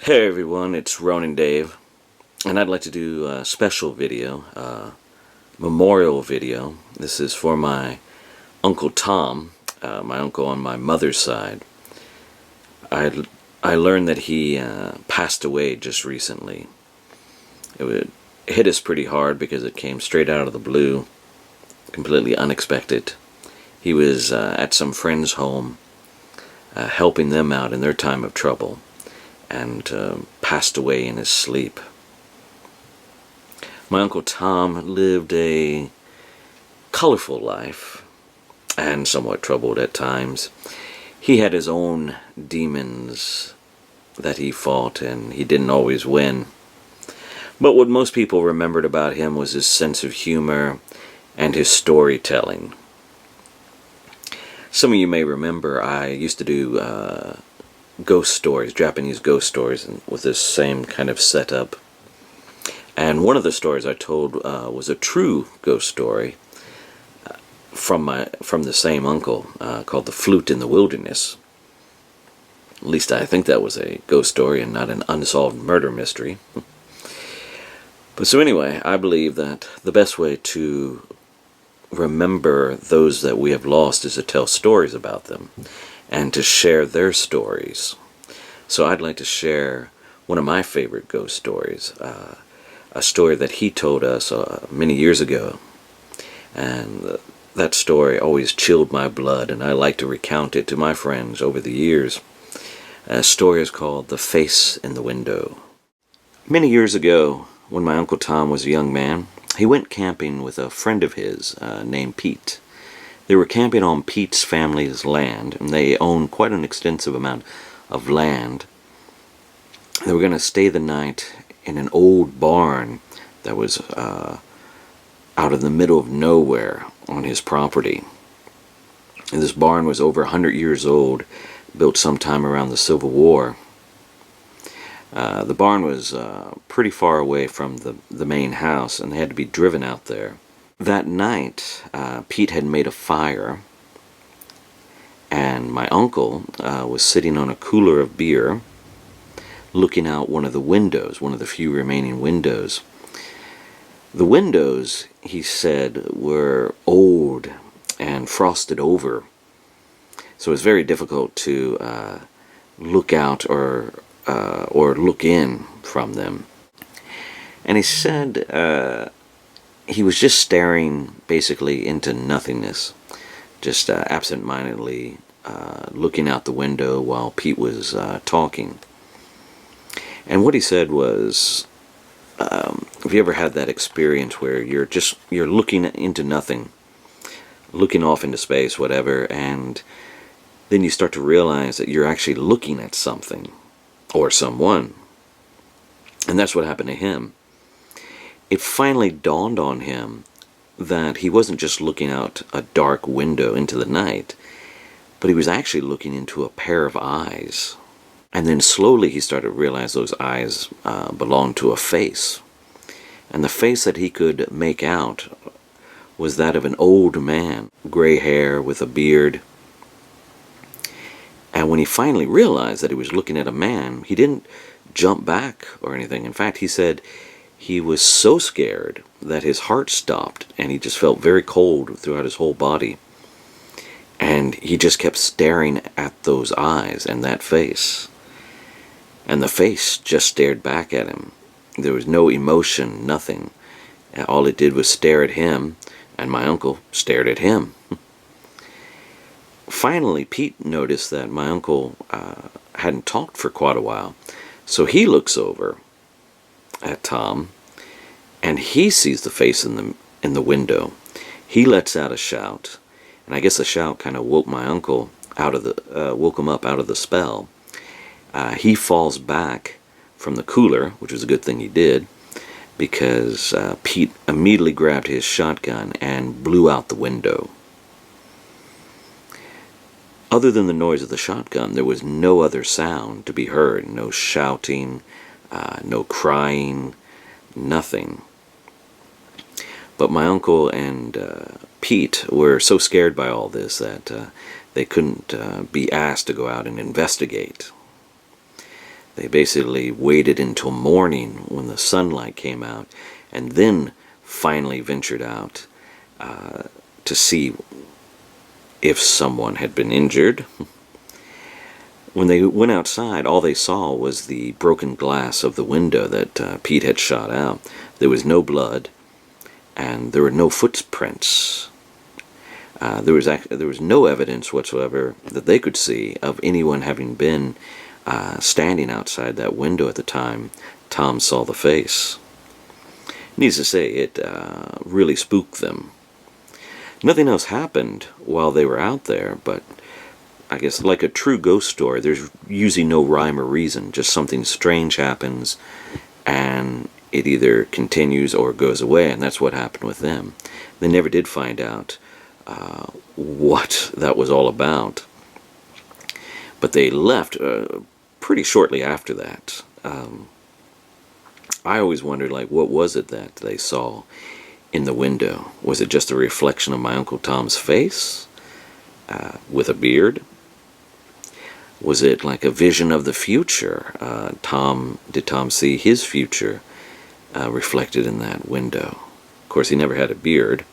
Hey everyone, it's Ronin Dave, and I'd like to do a special video, memorial video. This is for my Uncle Tom, my uncle on my mother's side. I learned that he passed away just recently. It hit us pretty hard because it came straight out of the blue, completely unexpected. He was at some friend's home, helping them out in their time of trouble, and passed away in his sleep. My Uncle Tom lived a colorful life, and somewhat troubled at times. He had his own demons that he fought, and he didn't always win. But what most people remembered about him was his sense of humor and his storytelling. Some of you may remember I used to do ghost stories, Japanese ghost stories, with this same kind of setup. And one of the stories I told was a true ghost story from the same uncle, called The Flute in the Wilderness. At least I think that was a ghost story and not an unsolved murder mystery. But so anyway, I believe that the best way to remember those that we have lost is to tell stories about them and to share their stories. So I'd like to share one of my favorite ghost stories, a story that he told us many years ago. And that story always chilled my blood, and I like to recount it to my friends over the years. A story is called The Face in the Window. Many years ago, when my Uncle Tom was a young man, he went camping with a friend of his named Pete. They were camping on Pete's family's land, and they owned quite an extensive amount of land. They were going to stay the night in an old barn that was out in the middle of nowhere on his property. And this barn was over 100 years old, built sometime around the Civil War. The barn was pretty far away from the main house, and they had to be driven out there. That night, Pete had made a fire, and my uncle was sitting on a cooler of beer, looking out one of the windows, one of the few remaining windows. The windows, he said, were old and frosted over, so it was very difficult to look out or look in from them. And he said he was just staring basically into nothingness, just absent-mindedly looking out the window while Pete was talking. And what he said was, have you ever had that experience where you're looking into nothing, looking off into space, whatever, and then you start to realize that you're actually looking at something or someone? And that's what happened to him. It finally dawned on him that he wasn't just looking out a dark window into the night, but he was actually looking into a pair of eyes. And then slowly he started to realize those eyes belonged to a face. And the face that he could make out was that of an old man, gray hair with a beard. And when he finally realized that he was looking at a man, he didn't jump back or anything. In fact, he said he was so scared that his heart stopped, and he just felt very cold throughout his whole body. And he just kept staring at those eyes and that face. And the face just stared back at him. There was no emotion, nothing. All it did was stare at him, and my uncle stared at him. Finally, Pete noticed that my uncle hadn't talked for quite a while. So he looks over at Tom, and he sees the face in the window. He lets out a shout, and I guess the shout kind of woke my uncle woke him up out of the spell. He falls back from the cooler, which was a good thing he did, because Pete immediately grabbed his shotgun and blew out the window. Other than the noise of the shotgun, there was no other sound to be heard. No shouting, no crying, nothing. But my uncle and Pete were so scared by all this that they couldn't be asked to go out and investigate. They basically waited until morning when the sunlight came out, and then finally ventured out to see if someone had been injured. When they went outside, all they saw was the broken glass of the window that Pete had shot out. There was no blood, and there were no footprints. There was no evidence whatsoever that they could see of anyone having been standing outside that window at the time Tom saw the face. Needless to say, it really spooked them. Nothing else happened while they were out there, but I guess like a true ghost story, there's usually no rhyme or reason. Just something strange happens, and it either continues or goes away, and that's what happened with them. They never did find out what that was all about. But they left pretty shortly after that. I always wondered, like, what was it that they saw in the window? Was it just a reflection of my Uncle Tom's face with a beard? Was it like a vision of the future? Did Tom see his future reflected in that window? Of course, he never had a beard.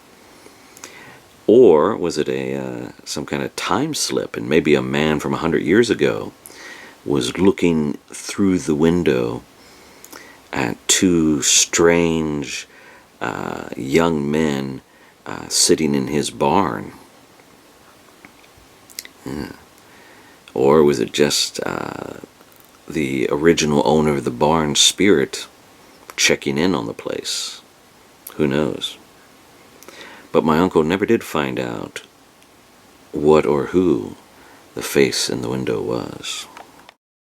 Or was it some kind of time slip, and maybe a man from 100 years ago was looking through the window at two strange young men sitting in his barn? Yeah. Or was it just the original owner of the barn's spirit checking in on the place? Who knows? But my uncle never did find out what or who the face in the window was.